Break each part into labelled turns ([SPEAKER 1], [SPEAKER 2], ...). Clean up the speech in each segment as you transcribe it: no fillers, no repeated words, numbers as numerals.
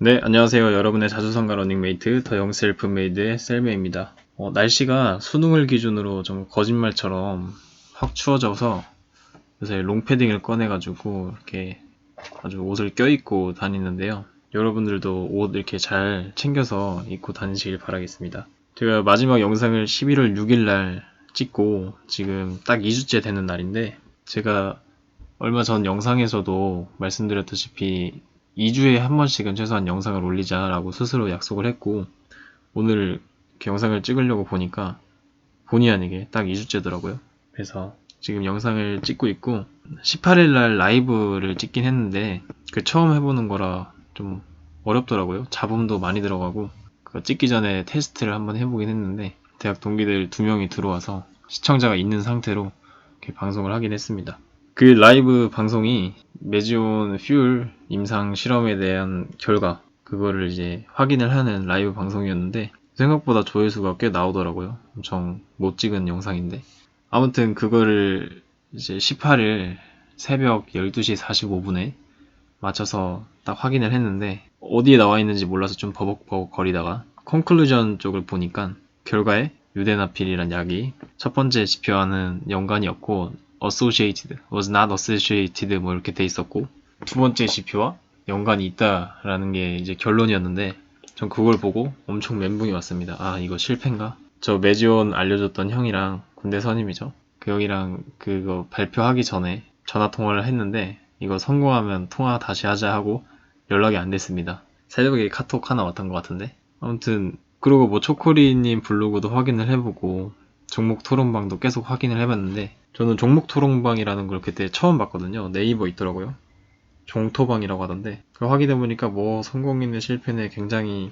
[SPEAKER 1] 네, 안녕하세요. 여러분의 자주성가 러닝메이트 더 영셀프메이드의 셀메입니다. 날씨가 수능을 기준으로 좀 거짓말처럼 확 추워져서 요새 롱패딩을 꺼내가지고 이렇게 아주 옷을 껴입고 다니는데요. 여러분들도 옷 이렇게 잘 챙겨서 입고 다니시길 바라겠습니다. 제가 마지막 영상을 11월 6일 날 찍고 지금 딱 2주째 되는 날인데, 제가 얼마 전 영상에서도 말씀드렸다시피 2주에 한 번씩은 최소한 영상을 올리자라고 스스로 약속을 했고, 오늘 이렇게 영상을 찍으려고 보니까 본의 아니게 딱 2주째더라고요. 그래서 지금 영상을 찍고 있고, 18일날 라이브를 찍긴 했는데 그 처음 해보는 거라 좀 어렵더라고요. 잡음도 많이 들어가고, 그거 찍기 전에 테스트를 한번 해보긴 했는데 대학 동기들 2명이 들어와서 시청자가 있는 상태로 이렇게 방송을 하긴 했습니다. 그 라이브 방송이 메지온 퓨얼 임상 실험에 대한 결과, 그거를 이제 확인을 하는 라이브 방송이었는데 생각보다 조회수가 꽤 나오더라고요. 엄청 못 찍은 영상인데, 아무튼 그거를 이제 18일 새벽 12시 45분에 맞춰서 딱 확인을 했는데, 어디에 나와 있는지 몰라서 좀 버벅버벅 거리다가 컨클루전 쪽을 보니까 결과에 유데나필이란 약이 첫 번째 지표와는 연관이 없고 associated, was not associated 뭐 이렇게 돼 있었고, 두 번째 지표와 연관이 있다라는 게 이제 결론이었는데, 전 그걸 보고 엄청 멘붕이 왔습니다. 아, 이거 실패인가? 저 메지온 알려줬던 형이랑, 군대 선임이죠. 그 형이랑 그거 발표하기 전에 전화 통화를 했는데, 이거 성공하면 통화 다시 하자 하고 연락이 안 됐습니다. 새벽에 카톡 하나 왔던 것 같은데. 아무튼 그리고 뭐 초코리님 블로그도 확인을 해보고 종목 토론방도 계속 확인을 해봤는데, 저는 종목 토론방이라는 걸 그때 처음 봤거든요. 네이버 있더라고요. 종토방이라고 하던데, 그거 확인해보니까 뭐 성공이네 실패네 굉장히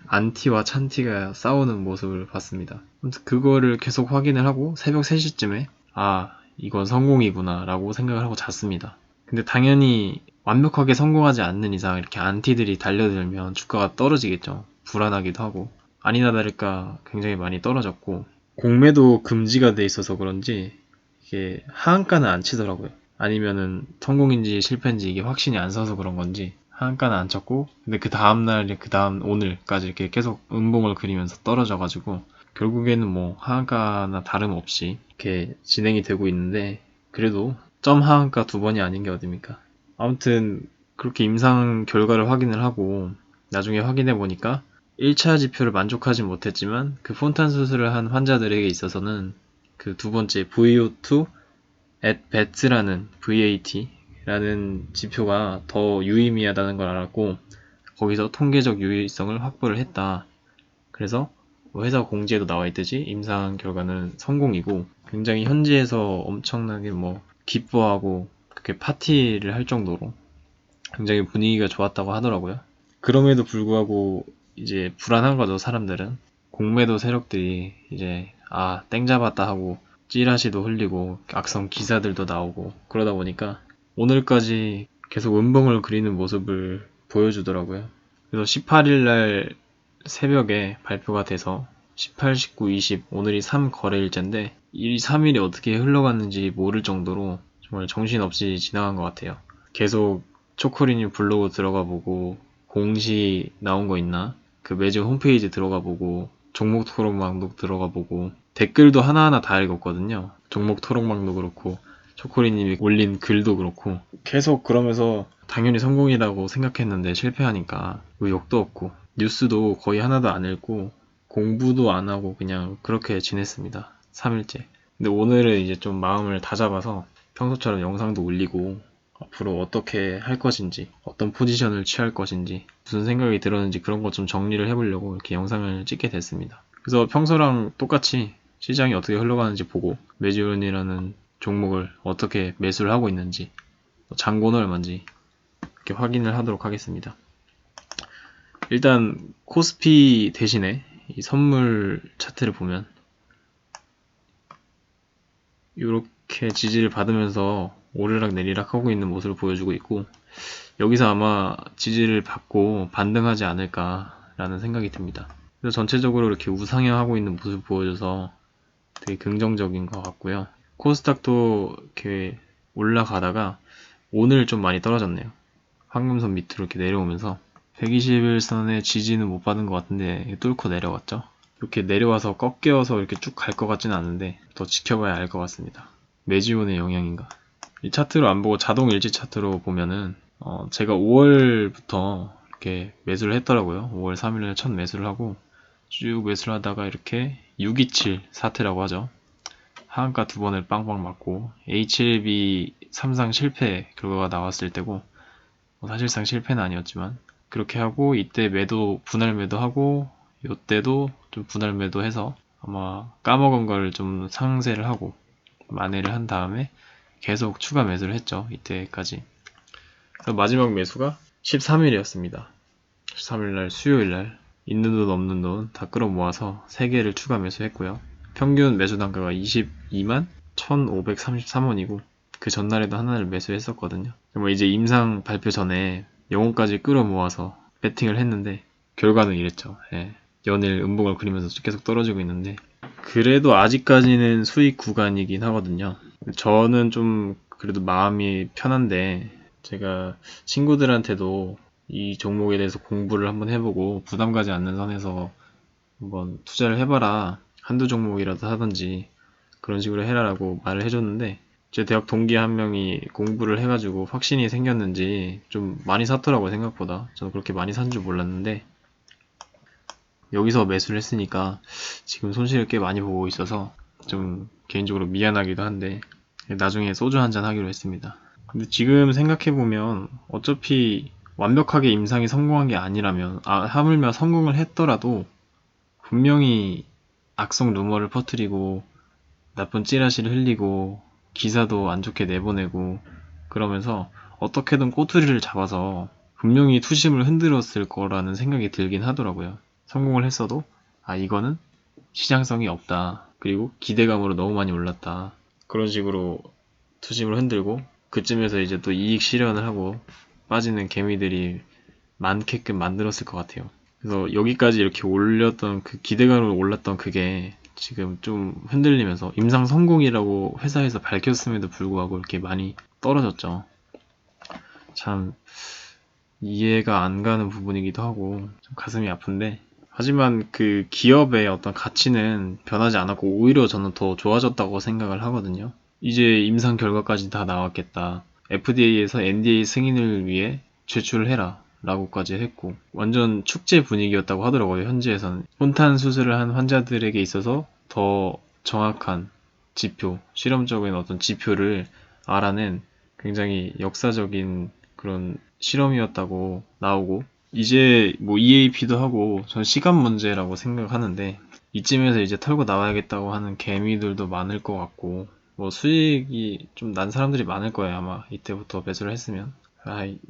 [SPEAKER 1] 안티와 찬티가 싸우는 모습을 봤습니다. 아무튼 그거를 계속 확인을 하고 새벽 3시쯤에 아, 이건 성공이구나 라고 생각을 하고 잤습니다. 근데 당연히 완벽하게 성공하지 않는 이상 이렇게 안티들이 달려들면 주가가 떨어지겠죠. 불안하기도 하고. 아니나 다를까 굉장히 많이 떨어졌고, 공매도 금지가 돼 있어서 그런지 이게 하한가는 안 치더라고요. 아니면은 성공인지 실패인지 이게 확신이 안 서서 그런 건지 하한가는 안 쳤고, 근데 그 다음날, 그 다음 오늘까지 이렇게 계속 음봉을 그리면서 떨어져가지고 결국에는 뭐 하한가나 다름없이 이렇게 진행이 되고 있는데, 그래도 점 하한가 2번이 아닌 게 어딥니까? 아무튼 그렇게 임상 결과를 확인을 하고 나중에 확인해 보니까 1차 지표를 만족하지 못했지만 그 폰탄 수술을 한 환자들에게 있어서는 그 두 번째 VO2 at BAT라는 VAT라는 지표가 더 유의미하다는 걸 알았고, 거기서 통계적 유의성을 확보를 했다. 그래서 회사 공지에도 나와 있듯이 임상 결과는 성공이고, 굉장히 현지에서 엄청나게 뭐 기뻐하고 그렇게 파티를 할 정도로 굉장히 분위기가 좋았다고 하더라고요. 그럼에도 불구하고 이제 불안한 거죠, 사람들은. 공매도 세력들이 이제 아, 땡 잡았다 하고 찌라시도 흘리고 악성 기사들도 나오고 그러다 보니까 오늘까지 계속 음봉을 그리는 모습을 보여주더라고요. 그래서 18일 날 새벽에 발표가 돼서 18, 19, 20 오늘이 3거래일째인데 이 3일이 어떻게 흘러갔는지 모를 정도로 정말 정신없이 지나간 것 같아요. 계속 초코리님 블로그 들어가 보고 공시 나온 거 있나? 그 매주 홈페이지 들어가 보고 종목 토론방도 들어가 보고 댓글도 하나하나 다 읽었거든요. 종목 토론방도 그렇고 초코리님이 올린 글도 그렇고 계속 그러면서 당연히 성공이라고 생각했는데 실패하니까 뭐 욕도 없고 뉴스도 거의 하나도 안 읽고 공부도 안 하고 그냥 그렇게 지냈습니다. 3일째. 근데 오늘은 이제 좀 마음을 다잡아서 평소처럼 영상도 올리고 앞으로 어떻게 할 것인지, 어떤 포지션을 취할 것인지, 무슨 생각이 들었는지 그런 거 좀 정리를 해보려고 이렇게 영상을 찍게 됐습니다. 그래서 평소랑 똑같이 시장이 어떻게 흘러가는지 보고 매지온이라는 종목을 어떻게 매수를 하고 있는지, 잔고는 얼마인지 이렇게 확인을 하도록 하겠습니다. 일단 코스피 대신에 이 선물 차트를 보면 이렇게 지지를 받으면서 오르락 내리락 하고 있는 모습을 보여주고 있고, 여기서 아마 지지를 받고 반등하지 않을까라는 생각이 듭니다. 그래서 전체적으로 이렇게 우상향하고 있는 모습을 보여줘서 되게 긍정적인 것 같고요. 코스닥도 이렇게 올라가다가 오늘 좀 많이 떨어졌네요. 황금선 밑으로 이렇게 내려오면서 121선의 지지는 못 받은 것 같은데 뚫고 내려왔죠. 이렇게 내려와서 꺾여서 이렇게 쭉 갈 것 같지는 않은데 더 지켜봐야 알 것 같습니다. 매지온의 영향인가? 이 차트로 안 보고 자동 일지 차트로 보면은 제가 5월부터 이렇게 매수를 했더라고요. 5월 3일에 첫 매수를 하고 쭉 매수를 하다가 이렇게 627 사태라고 하죠. 하한가 두 번을 빵빵 맞고 H1B 3상 실패 결과가 나왔을 때고 사실상 실패는 아니었지만 그렇게 하고 이때 매도 분할 매도하고 이때도 좀 분할 매도해서 아마 까먹은 걸 좀 상쇄를 하고 만회를 한 다음에 계속 추가 매수를 했죠. 이때까지. 그래서 마지막 매수가 13일이었습니다. 13일날 수요일날 있는 돈 없는 돈 다 끌어모아서 3개를 추가 매수했고요. 평균 매수 단가가 22만 1533원이고 그 전날에도 하나를 매수했었거든요. 이제 임상 발표 전에 영혼까지 끌어모아서 배팅을 했는데 결과는 이랬죠. 예. 연일 음봉을 그리면서 계속 떨어지고 있는데 그래도 아직까지는 수익 구간이긴 하거든요. 저는 좀 그래도 마음이 편한데 제가 친구들한테도 이 종목에 대해서 공부를 한번 해보고 부담 가지 않는 선에서 한번 투자를 해봐라. 한두 종목이라도 하든지 그런 식으로 해라라고 말을 해줬는데 제 대학 동기 한 명이 공부를 해가지고 확신이 생겼는지 좀 많이 샀더라고요. 생각보다. 저는 그렇게 많이 산 줄 몰랐는데 여기서 매수를 했으니까 지금 손실을 꽤 많이 보고 있어서 좀 개인적으로 미안하기도 한데 나중에 소주 한잔 하기로 했습니다. 근데 지금 생각해보면 어차피 완벽하게 임상이 성공한 게 아니라면 하물며 성공을 했더라도 분명히 악성 루머를 퍼뜨리고 나쁜 찌라시를 흘리고 기사도 안 좋게 내보내고 그러면서 어떻게든 꼬투리를 잡아서 분명히 투심을 흔들었을 거라는 생각이 들긴 하더라고요. 성공을 했어도 이거는 시장성이 없다. 그리고 기대감으로 너무 많이 올랐다. 그런 식으로 투심을 흔들고 그쯤에서 이제 또 이익 실현을 하고 빠지는 개미들이 많게끔 만들었을 것 같아요. 그래서 여기까지 이렇게 올렸던 그 기대감으로 올랐던 그게 지금 좀 흔들리면서 임상 성공이라고 회사에서 밝혔음에도 불구하고 이렇게 많이 떨어졌죠. 참 이해가 안 가는 부분이기도 하고 좀 가슴이 아픈데 하지만 그 기업의 어떤 가치는 변하지 않았고 오히려 저는 더 좋아졌다고 생각을 하거든요. 이제 임상 결과까지 다 나왔겠다. FDA에서 NDA 승인을 위해 제출을 해라. 라고까지 했고 완전 축제 분위기였다고 하더라고요. 현지에서는 혼탄 수술을 한 환자들에게 있어서 더 정확한 지표, 실험적인 어떤 지표를 알아낸 굉장히 역사적인 그런 실험이었다고 나오고 이제 뭐 EAP도 하고 전 시간 문제라고 생각하는데 이쯤에서 이제 털고 나와야겠다고 하는 개미들도 많을 것 같고 뭐 수익이 좀 난 사람들이 많을 거예요. 아마 이때부터 매수를 했으면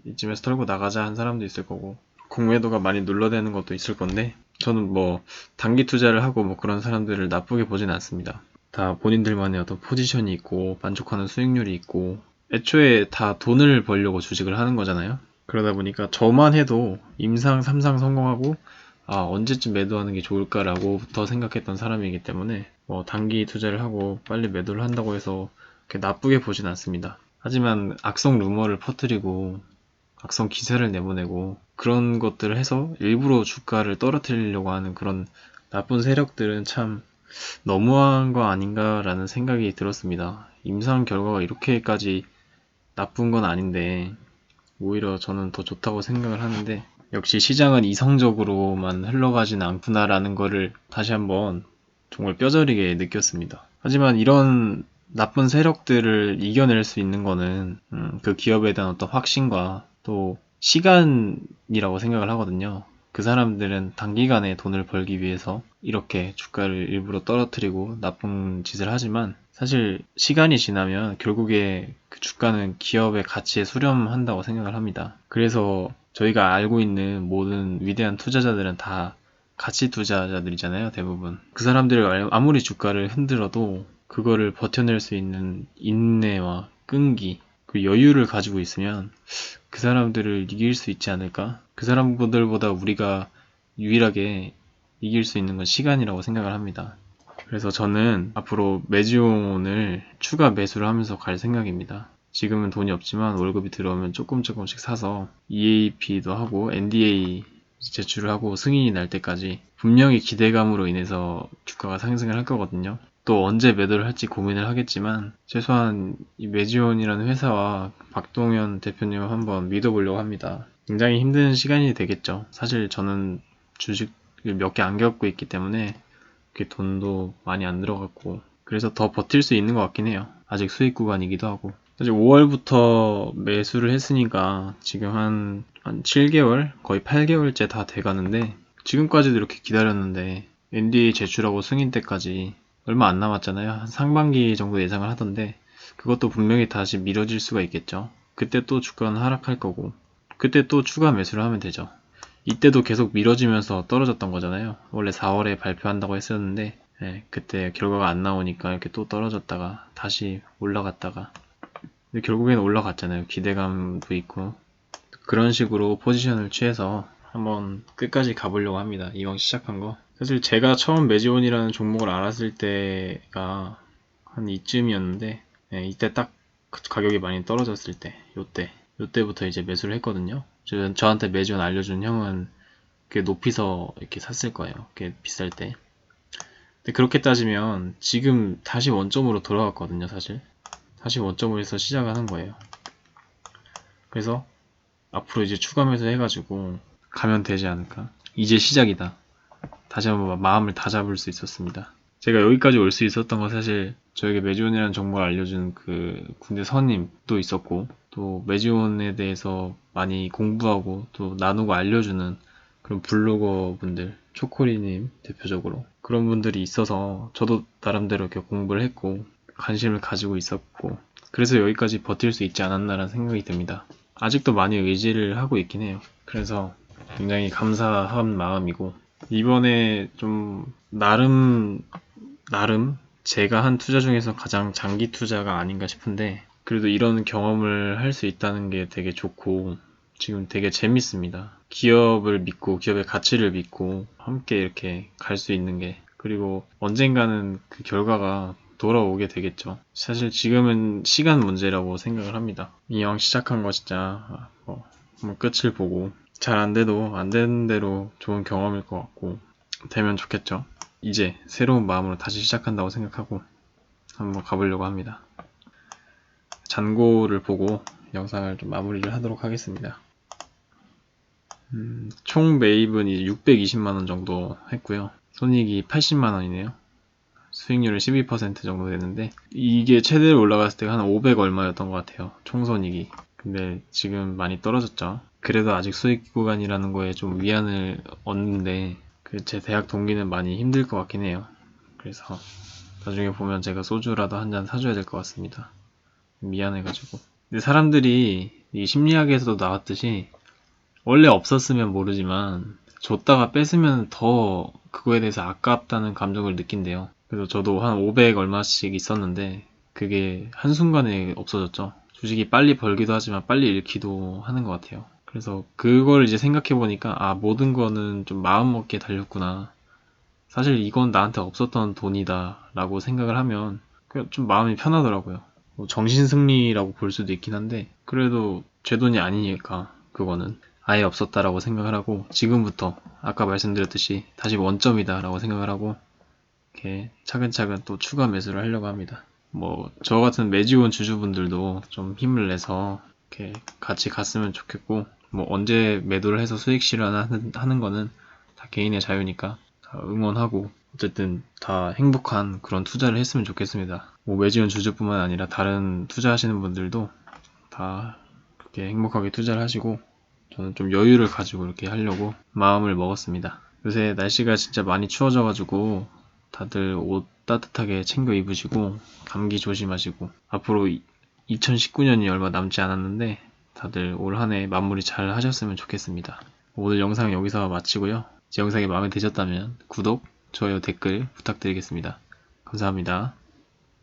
[SPEAKER 1] 이쯤에서 털고 나가자 한 사람도 있을 거고 공매도가 많이 눌러대는 것도 있을 건데 저는 뭐 단기 투자를 하고 뭐 그런 사람들을 나쁘게 보진 않습니다. 다 본인들만의 어떤 포지션이 있고 만족하는 수익률이 있고 애초에 다 돈을 벌려고 주식을 하는 거잖아요. 그러다 보니까 저만 해도 임상 3상 성공하고 언제쯤 매도하는 게 좋을까라고부터 생각했던 사람이기 때문에 뭐 단기 투자를 하고 빨리 매도를 한다고 해서 그렇게 나쁘게 보진 않습니다. 하지만 악성 루머를 퍼뜨리고 악성 기사를 내보내고 그런 것들을 해서 일부러 주가를 떨어뜨리려고 하는 그런 나쁜 세력들은 참 너무한 거 아닌가라는 생각이 들었습니다. 임상 결과가 이렇게까지 나쁜 건 아닌데 오히려 저는 더 좋다고 생각을 하는데 역시 시장은 이성적으로만 흘러가진 않구나라는 거를 다시 한번 정말 뼈저리게 느꼈습니다. 하지만 이런 나쁜 세력들을 이겨낼 수 있는 거는 그 기업에 대한 어떤 확신과 또 시간이라고 생각을 하거든요. 그 사람들은 단기간에 돈을 벌기 위해서 이렇게 주가를 일부러 떨어뜨리고 나쁜 짓을 하지만 사실 시간이 지나면 결국에 그 주가는 기업의 가치에 수렴한다고 생각을 합니다. 그래서 저희가 알고 있는 모든 위대한 투자자들은 다 가치 투자자들이잖아요, 대부분. 그 사람들이 아무리 주가를 흔들어도 그거를 버텨낼 수 있는 인내와 끈기, 그 여유를 가지고 있으면 그 사람들을 이길 수 있지 않을까? 그 사람들보다 우리가 유일하게 이길 수 있는 건 시간이라고 생각을 합니다. 그래서 저는 앞으로 매주온을 추가 매수를 하면서 갈 생각입니다. 지금은 돈이 없지만 월급이 들어오면 조금씩 사서 EAP도 하고 NDA 제출을 하고 승인이 날 때까지 분명히 기대감으로 인해서 주가가 상승을 할 거거든요. 또 언제 매도를 할지 고민을 하겠지만 최소한 이 매지온이라는 회사와 박동현 대표님을 한번 믿어보려고 합니다. 굉장히 힘든 시간이 되겠죠. 사실 저는 주식을 몇 개 안 겪고 있기 때문에 그렇게 돈도 많이 안 들어갔고 그래서 더 버틸 수 있는 것 같긴 해요. 아직 수익 구간이기도 하고 사실 5월부터 매수를 했으니까 지금 한 7개월? 거의 8개월째 다 돼가는데 지금까지도 이렇게 기다렸는데 NDA 제출하고 승인 때까지 얼마 안 남았잖아요. 한 상반기 정도 예상을 하던데 그것도 분명히 다시 미뤄질 수가 있겠죠. 그때 또 주가는 하락할 거고 그때 또 추가 매수를 하면 되죠. 이때도 계속 미뤄지면서 떨어졌던 거잖아요. 원래 4월에 발표한다고 했었는데 그때 결과가 안 나오니까 이렇게 또 떨어졌다가 다시 올라갔다가 근데 결국에는 올라갔잖아요. 기대감도 있고 그런 식으로 포지션을 취해서 한번 끝까지 가보려고 합니다. 이왕 시작한 거. 사실 제가 처음 매지온이라는 종목을 알았을 때가 한 이쯤이었는데 이때 딱 가격이 많이 떨어졌을 때 요때부터 이제 매수를 했거든요. 저한테 매지온 알려준 형은 꽤 높이서 이렇게 샀을 거예요. 꽤 비쌀 때. 근데 그렇게 따지면 지금 다시 원점으로 돌아갔거든요. 사실 다시 원점으로서 시작을 한 거예요. 그래서 앞으로 이제 추가 매수 해가지고 가면 되지 않을까. 이제 시작이다. 다시 한번 마음을 다 잡을 수 있었습니다. 제가 여기까지 올 수 있었던 건 사실 저에게 매지온이라는 정보를 알려준 그 군대 선임도 있었고 또 매지온에 대해서 많이 공부하고 또 나누고 알려주는 그런 블로거 분들 초코리님 대표적으로 그런 분들이 있어서 저도 나름대로 이렇게 공부를 했고 관심을 가지고 있었고 그래서 여기까지 버틸 수 있지 않았나라는 생각이 듭니다. 아직도 많이 의지를 하고 있긴 해요. 그래서 굉장히 감사한 마음이고 이번에 좀 나름 제가 한 투자 중에서 가장 장기 투자가 아닌가 싶은데 그래도 이런 경험을 할 수 있다는 게 되게 좋고 지금 되게 재밌습니다. 기업을 믿고 기업의 가치를 믿고 함께 이렇게 갈 수 있는 게 그리고 언젠가는 그 결과가 돌아오게 되겠죠. 사실 지금은 시간 문제라고 생각을 합니다. 이왕 시작한 거 진짜 한번 끝을 보고 잘 안 돼도 안 되는 대로 좋은 경험일 것 같고 되면 좋겠죠. 이제 새로운 마음으로 다시 시작한다고 생각하고 한번 가보려고 합니다. 잔고를 보고 영상을 좀 마무리를 하도록 하겠습니다. 총 매입은 이제 620만원 정도 했고요. 손익이 80만원이네요. 수익률은 12% 정도 되는데 이게 최대로 올라갔을 때가 한 500 얼마였던 것 같아요. 총손익이. 근데 지금 많이 떨어졌죠. 그래도 아직 수익 구간이라는 거에 좀 위안을 얻는데 제 대학 동기는 많이 힘들 것 같긴 해요. 그래서 나중에 보면 제가 소주라도 한 잔 사줘야 될 것 같습니다. 미안해가지고. 근데 사람들이 이 심리학에서도 나왔듯이 원래 없었으면 모르지만 줬다가 뺏으면 더 그거에 대해서 아깝다는 감정을 느낀대요. 그래서 저도 한 500 얼마씩 있었는데 그게 한순간에 없어졌죠. 주식이 빨리 벌기도 하지만 빨리 잃기도 하는 것 같아요. 그래서 그걸 이제 생각해보니까 모든 거는 좀 마음먹기에 달렸구나. 사실 이건 나한테 없었던 돈이다 라고 생각을 하면 좀 마음이 편하더라고요. 정신승리라고 볼 수도 있긴 한데 그래도 제 돈이 아니니까 그거는 아예 없었다라고 생각을 하고 지금부터 아까 말씀드렸듯이 다시 원점이다 라고 생각을 하고 이렇게 차근차근 또 추가 매수를 하려고 합니다. 저 같은 매지온 주주분들도 좀 힘을 내서 이렇게 같이 갔으면 좋겠고 언제 매도를 해서 수익 실현하는 거는 다 개인의 자유니까 다 응원하고 어쨌든 다 행복한 그런 투자를 했으면 좋겠습니다. 매지온 주주뿐만 아니라 다른 투자하시는 분들도 다 그렇게 행복하게 투자를 하시고 저는 좀 여유를 가지고 이렇게 하려고 마음을 먹었습니다. 요새 날씨가 진짜 많이 추워져가지고 다들 옷 따뜻하게 챙겨 입으시고 감기 조심하시고 앞으로 2019년이 얼마 남지 않았는데 다들 올 한 해 마무리 잘 하셨으면 좋겠습니다. 오늘 영상 여기서 마치고요. 제 영상이 마음에 드셨다면 구독, 좋아요, 댓글 부탁드리겠습니다. 감사합니다.